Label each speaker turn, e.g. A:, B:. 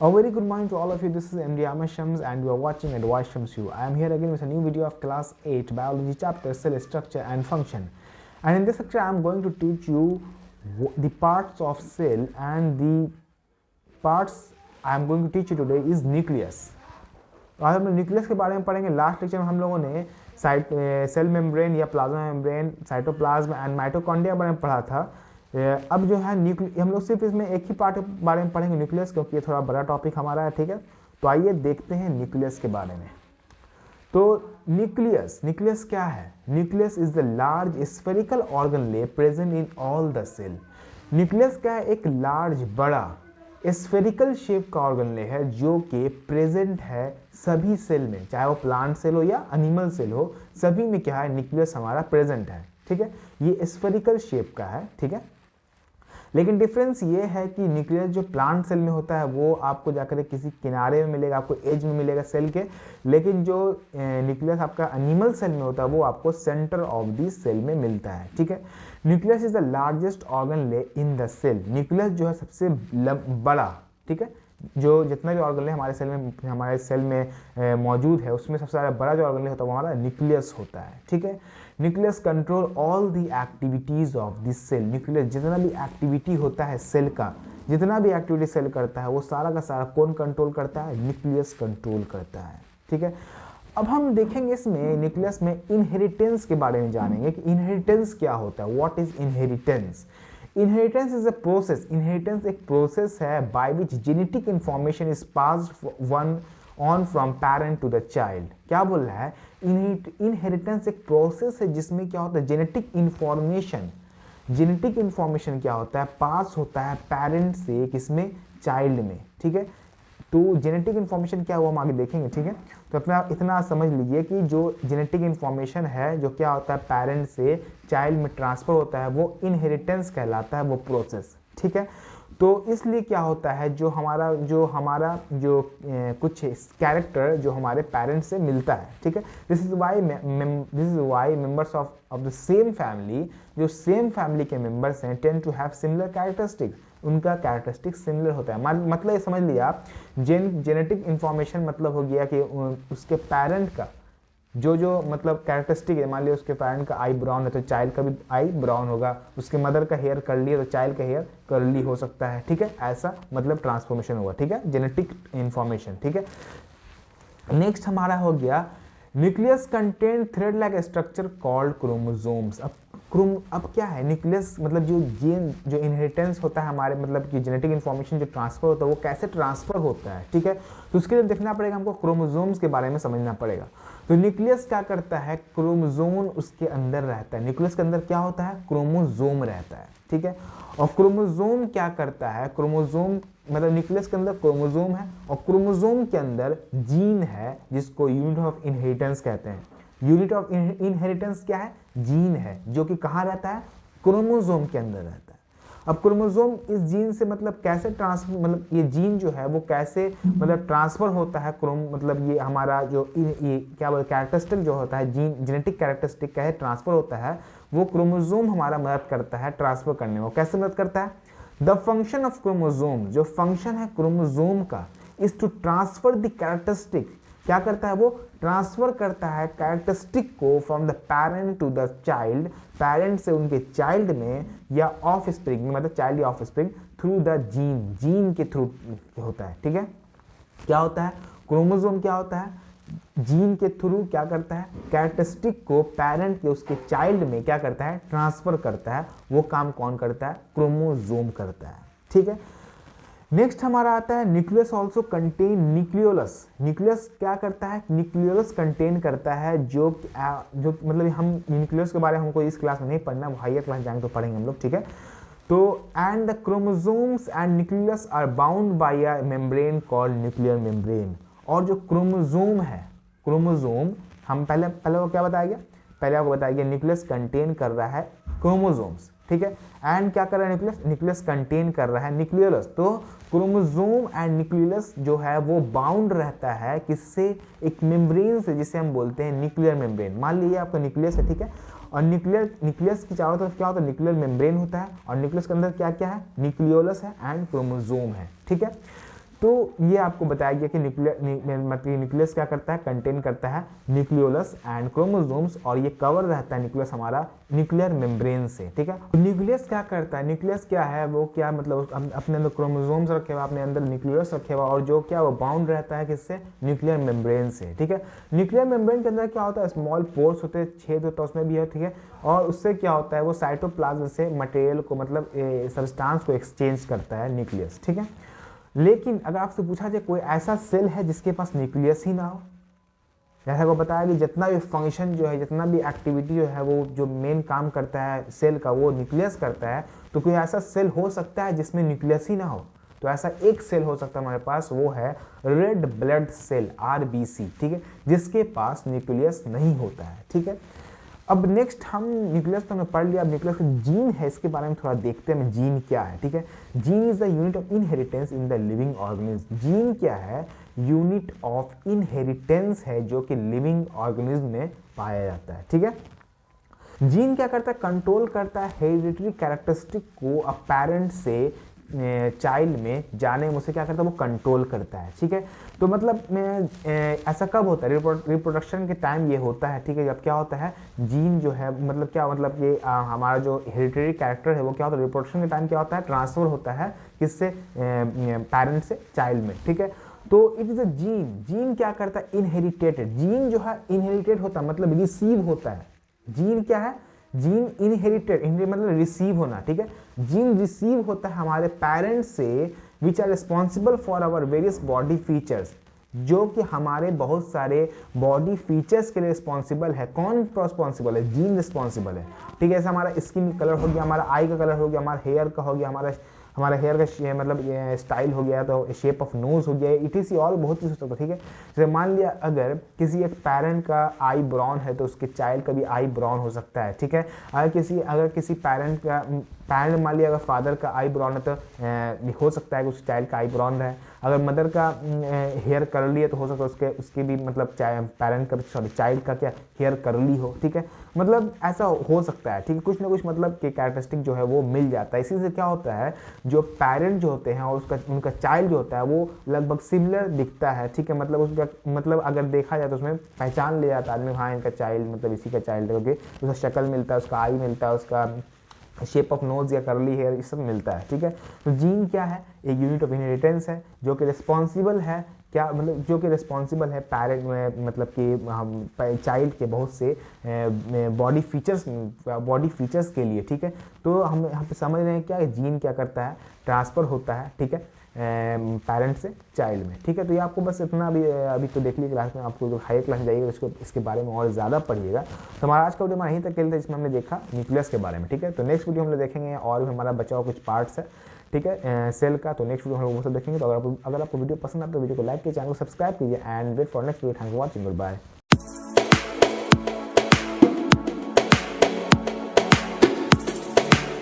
A: A very good morning to all of you. This is MD Amar Shams and you are watching Advice Shams U. I am here again with a new video of class 8 biology chapter cell structure and function. And in this lecture I am going to teach you the parts of cell, and the parts I am going to teach you today is nucleus. आज हम nucleus के बारे में पढ़ेंगे. Last lecture में हम लोगों ने सेल मेम्ब्रेन या plasma membrane, cytoplasm and mitochondria के बारे में पढ़ा था. अब जो है हम लोग सिर्फ इसमें एक ही पार्ट के बारे में पढ़ेंगे, न्यूक्लियस, क्योंकि ये थोड़ा बड़ा टॉपिक हमारा है. ठीक है, तो आइए देखते हैं न्यूक्लियस के बारे में. तो न्यूक्लियस क्या है? Nucleus is the large spherical organelle present in all the cell. Nucleus क्या है? एक लार्ज, बड़ा स्फेरिकल शेप का ऑर्गेनले है जो कि प्रेजेंट है सभी सेल में, चाहे वो प्लांट सेल हो या एनिमल सेल हो, सभी में क्या है? न्यूक्लियस हमारा प्रेजेंट है. ठीक है, ये स्फेरिकल शेप का है. ठीक है, लेकिन डिफरेंस ये है कि न्यूक्लियस जो प्लांट सेल में होता है वो आपको जाकर किसी किनारे में मिलेगा, आपको एज में मिलेगा सेल के, लेकिन जो न्यूक्लियस आपका एनिमल सेल में होता है वो आपको सेंटर ऑफ द सेल में मिलता है. ठीक है, nucleus is the largest organelle in the cell. Nucleus जो है सबसे बड़ा, ठीक है, जो जितना भी ऑर्गेनले हमारे सेल में मौजूद है उसमें सबसे ज़्यादा बड़ा जो ऑर्गेनले होता है वो हमारा न्यूक्लियस होता है. ठीक है, nucleus control all the activities of this cell. Nucleus जितना भी एक्टिविटी होता है सेल का, जितना भी एक्टिविटी सेल करता है वो सारा का सारा कौन कंट्रोल करता है? न्यूक्लियस कंट्रोल करता है. ठीक है, अब हम देखेंगे इसमें न्यूक्लियस में इनहेरिटेंस के बारे में जानेंगे कि इनहेरिटेंस क्या होता है. What is inheritance? Inheritance is a process. Inheritance एक प्रोसेस है by which genetic information is passed one on from parent to the child. क्या बोल रहा है? इनहेरिटेंस एक प्रोसेस है जिसमें क्या होता है? जेनेटिक इंफॉर्मेशन क्या होता है? पास होता है पेरेंट से किसमें? चाइल्ड में. ठीक है, तो जेनेटिक इंफॉर्मेशन क्या हुआ हम आगे देखेंगे. ठीक है, तो अपना इतना समझ लीजिए कि जो जेनेटिक इंफॉर्मेशन है जो क्या होता है पेरेंट से चाइल्ड में ट्रांसफर होता है वो इनहेरिटेंस कहलाता है, वो प्रोसेस. ठीक है, तो इसलिए क्या होता है जो हमारा कुछ कैरेक्टर जो हमारे पेरेंट्स से मिलता है. ठीक है, this is why members of the same family, जो सेम फैमिली के मेंबर्स हैं, tend to have similar characteristics. उनका कैरेक्टरिस्टिक सिमिलर होता है. मतलब ये समझ लिया आप, जेनेटिक इंफॉर्मेशन मतलब हो गया कि उसके पेरेंट का जो मतलब कैरेक्टरिस्टिक है. मान लिया उसके पेरेंट का आई ब्राउन है तो चाइल्ड का भी आई ब्राउन होगा. उसके मदर का हेयर कर्ली है तो चाइल्ड का हेयर कर्ली हो सकता है. ठीक है, ऐसा मतलब ट्रांसफॉर्मेशन होगा. ठीक है, जेनेटिक इंफॉर्मेशन. ठीक है, नेक्स्ट हमारा हो गया nucleus contain thread like structure called chromosomes. अब क्या है न्यूक्लियस? मतलब जो इनहेरिटेंस होता है हमारे, मतलब कि जेनेटिक इंफॉर्मेशन जो ट्रांसफर होता है वो कैसे ट्रांसफर होता है. ठीक है, तो उसके लिए देखना पड़ेगा हमको, क्रोमोसोम्स के बारे में समझना पड़ेगा. तो न्यूक्लियस क्या करता है? क्रोमोसोम उसके अंदर रहता है. न्यूक्लियस के अंदर क्या होता है? क्रोमोसोम रहता है. ठीक है, और क्रोमोसोम क्या करता है? क्रोमोसोम मतलब न्यूक्लियस के अंदर क्रोमोसोम है और क्रोमोसोम के अंदर जीन है जिसको यूनिट ऑफ इनहेरिटेंस कहते हैं. यूनिट ऑफ इनहेरिटेंस क्या है? जीन है, जो कि कहाँ रहता है? क्रोमोसोम के अंदर रहता है. अब क्रोमोसोम इस जीन से मतलब कैसे मतलब ये जीन जो है वो कैसे मतलब ट्रांसफर होता है? मतलब ये हमारा जो ये क्या बोलते कैरेक्टरिस्टिक जो होता है, जीन जेनेटिक कैरेक्टरिस्टिक कैसे ट्रांसफर होता है, वो क्रोमोसोम हमारा मदद करता है ट्रांसफर करने में. कैसे मदद करता है? द फंक्शन ऑफ क्रोमोसोम, जो फंक्शन है क्रोमोसोम का, is to transfer the characteristic. क्या करता है? वो ट्रांसफर करता है कैरेक्टरिस्टिक को from the parent to the child, parent से उनके चाइल्ड में या ऑफ स्प्रिंग में, मतलब चाइल्ड या of spring, through the gene के थ्रू होता है. ठीक है, क्या होता है? क्रोमोसोम क्या होता है? जीन के थ्रू क्या करता है? कैरेक्टरिस्टिक को पेरेंट के उसके चाइल्ड में क्या करता है? ट्रांसफर करता है. वो काम कौन करता है? क्रोमोसोम करता है. ठीक है, नेक्स्ट हमारा आता है nucleus also contain nucleolus. Nucleus क्या करता है? न्यूक्लियोलस कंटेन करता है जो मतलब हम न्यूक्लियस के बारे में हमको इस क्लास में नहीं पढ़ना, वो हायर क्लास जाएंगे तो पढ़ेंगे हम लोग. ठीक है, तो and the chromosomes and nucleus are bound by a membrane called nuclear membrane. और जो क्रोमोसोम है, क्रोमोसोम हम पहले वो क्या बताया गया? पहले आपको बताया गया न्यूक्लियस कंटेन कर रहा है क्रोमोसोम्स. ठीक है, एंड क्या कर रहा है? न्यूक्लियस कंटेन कर रहा है न्यूक्लियोलस. तो क्रोमोसोम एंड न्यूक्लियोलस जो है वो बाउंड रहता है किससे? एक मेम्ब्रेन से, जिसे हम बोलते हैं न्यूक्लियर मेम्ब्रेन. मान लीजिए आपका न्यूक्लियस है. ठीक है, और न्यूक्लियस की चारों तरफ क्या होता है? न्यूक्लियर मेम्ब्रेन होता है और न्यूक्लियस के अंदर क्या क्या है? न्यूक्लियोलस है एंड क्रोमोसोम है. ठीक है, तो ये आपको बताया गया कि न्यूक्लियस क्या करता है, कंटेन करता है न्यूक्लियोलस एंड क्रोमोसोम्स, और ये कवर रहता है न्यूक्लियस हमारा न्यूक्लियर मेम्ब्रेन से, ठीक है। तो न्यूक्लियस क्या करता है, न्यूक्लियस क्या है, वो क्या मतलब अपने अंदर क्रोमोसोम्स रखे हुआ, अपने अंदर न्यूक्लियस रखे हुआ, और जो क्या वो बाउंड रहता है किससे, न्यूक्लियर मेम्ब्रेन से, ठीक है। न्यूक्लियर मेम्ब्रेन के अंदर क्या होता है, स्मॉल पोर्स होते हैं, छेद होता है उसमें भी है, ठीक है। और उससे क्या होता है, वो साइटोप्लाज्म से मटेरियल को मतलब सब्सटेंस को एक्सचेंज करता है न्यूक्लियस, ठीक है। लेकिन अगर आपसे पूछा जाए कोई ऐसा सेल है जिसके पास न्यूक्लियस ही ना हो, जैसा को बताया कि जितना भी फंक्शन जो है, जितना भी एक्टिविटी जो है, वो जो मेन काम करता है सेल का वो न्यूक्लियस करता है, तो कोई ऐसा सेल हो सकता है जिसमें न्यूक्लियस ही ना हो। तो ऐसा एक सेल हो सकता है हमारे पास, वो है रेड ब्लड सेल RBC, ठीक है, जिसके पास न्यूक्लियस नहीं होता है, ठीक है। अब नेक्स्ट हम न्यूक्लियस तो हमने पढ़ लिया, अब न्यूक्लियस का जीन है, इसके बारे में थोड़ा देखते हैं जीन क्या है, ठीक है। Gene is the unit of inheritance in the living organism. Gene क्या है, यूनिट ऑफ इनहेरिटेंस है जो कि लिविंग ऑर्गेनिज्म में पाया जाता है, ठीक है। जीन क्या करता है, कंट्रोल करता है हेरिडिटरी कैरेक्टरिस्टिक को अ पेरेंट से चाइल्ड में जाने में, उसे क्या करता है, वो कंट्रोल करता है, ठीक है। तो मतलब ऐसा कब होता है, रिप्रोडक्शन के टाइम ये होता है, ठीक है। जब क्या होता है, जीन जो है मतलब क्या मतलब ये हमारा जो हेरिडिटरी कैरेक्टर है वो क्या होता है, रिप्रोडक्शन के टाइम क्या होता है, ट्रांसफर होता है किससे, पेरेंट से चाइल्ड में, ठीक है। तो it is a gene. Gene क्या करता है, इनहेरिटेटेड। जीन जो है इनहेरिटेड होता है, मतलब रिसीव होता है। जीन क्या है, जीन इनहेरिटेड, मतलब रिसीव होना, ठीक है। जीन रिसीव होता है हमारे पेरेंट्स से, which are responsible for our various body features, जो कि हमारे बहुत सारे बॉडी फीचर्स के लिए रिस्पॉन्सिबल है। कौन रिस्पॉन्सिबल है, जीन रिस्पॉन्सिबल है, ठीक है। जैसे हमारा स्किन कलर हो गया, हमारा आई का कलर हो गया, हमारा हेयर का हो गया, हमारा हेयर का मतलब स्टाइल हो गया, तो शेप ऑफ नोज हो गया, इट और बहुत चीज़ हो सकता है, ठीक है। जैसे मान लिया अगर किसी एक पेरेंट का आई ब्राउन है तो उसके चाइल्ड का भी आई ब्राउन हो सकता है, ठीक है। अगर किसी पेरेंट मान लिया अगर फादर का आई ब्राउन है तो हो सकता है कि उस चाइल्ड का आई ब्राउन रहे। अगर मदर का हेयर करली है तो हो सकता है उसके भी मतलब पेरेंट का चाइल्ड का क्या हेयर करली हो, ठीक है। मतलब ऐसा हो सकता है, ठीक है। कुछ ना कुछ मतलब के कैरेक्टरिस्टिक जो है वो मिल जाता है। इसी से क्या होता है, जो पेरेंट जो होते हैं और उनका चाइल्ड जो होता है वो लगभग सिमिलर दिखता है, ठीक है। मतलब उसका मतलब अगर देखा जाए तो उसमें पहचान ले जाता है आदमी, हाँ इनका चाइल्ड मतलब इसी का चाइल्ड है, क्योंकि उसका शक्ल मिलता है, उसका आई मिलता है, उसका शेप ऑफ नोज या करली हेयर, ये सब मिलता है, ठीक है। तो जीन क्या है, एक यूनिट ऑफ इनहेरिटेंस है जो कि रिस्पॉन्सिबल है, क्या मतलब जो कि रिस्पॉन्सिबल है पेरेंट में, मतलब कि हम चाइल्ड के बहुत से बॉडी फीचर्स के लिए, ठीक है। तो हम यहाँ पे समझ रहे हैं क्या जीन क्या करता है, ट्रांसफ़र होता है, ठीक है, पेरेंट से चाइल्ड में, ठीक है। तो ये आपको बस इतना अभी तो देख लीजिए, क्लास में आपको जो हाई क्लास जाइएगा उसको इसके बारे में और ज़्यादा पढ़िएगा। तो हमारा आज का वीडियो हमारा यहीं तक खेलता है, जिसमें हमने देखा न्यूक्लियस के बारे में, ठीक है। तो नेक्स्ट वीडियो हम लोग देखेंगे और भी हमारा बचा हुआ कुछ पार्ट्स है, ठीक है, सेल का। तो नेक्स्ट वीडियो हम लोग वो सब देखेंगे। तो अगर आपको वीडियो पसंद आए तो वीडियो को लाइक कीजिए, चैनल को सब्सक्राइब कीजिए and wait for next video. Thank you for watching, good bye.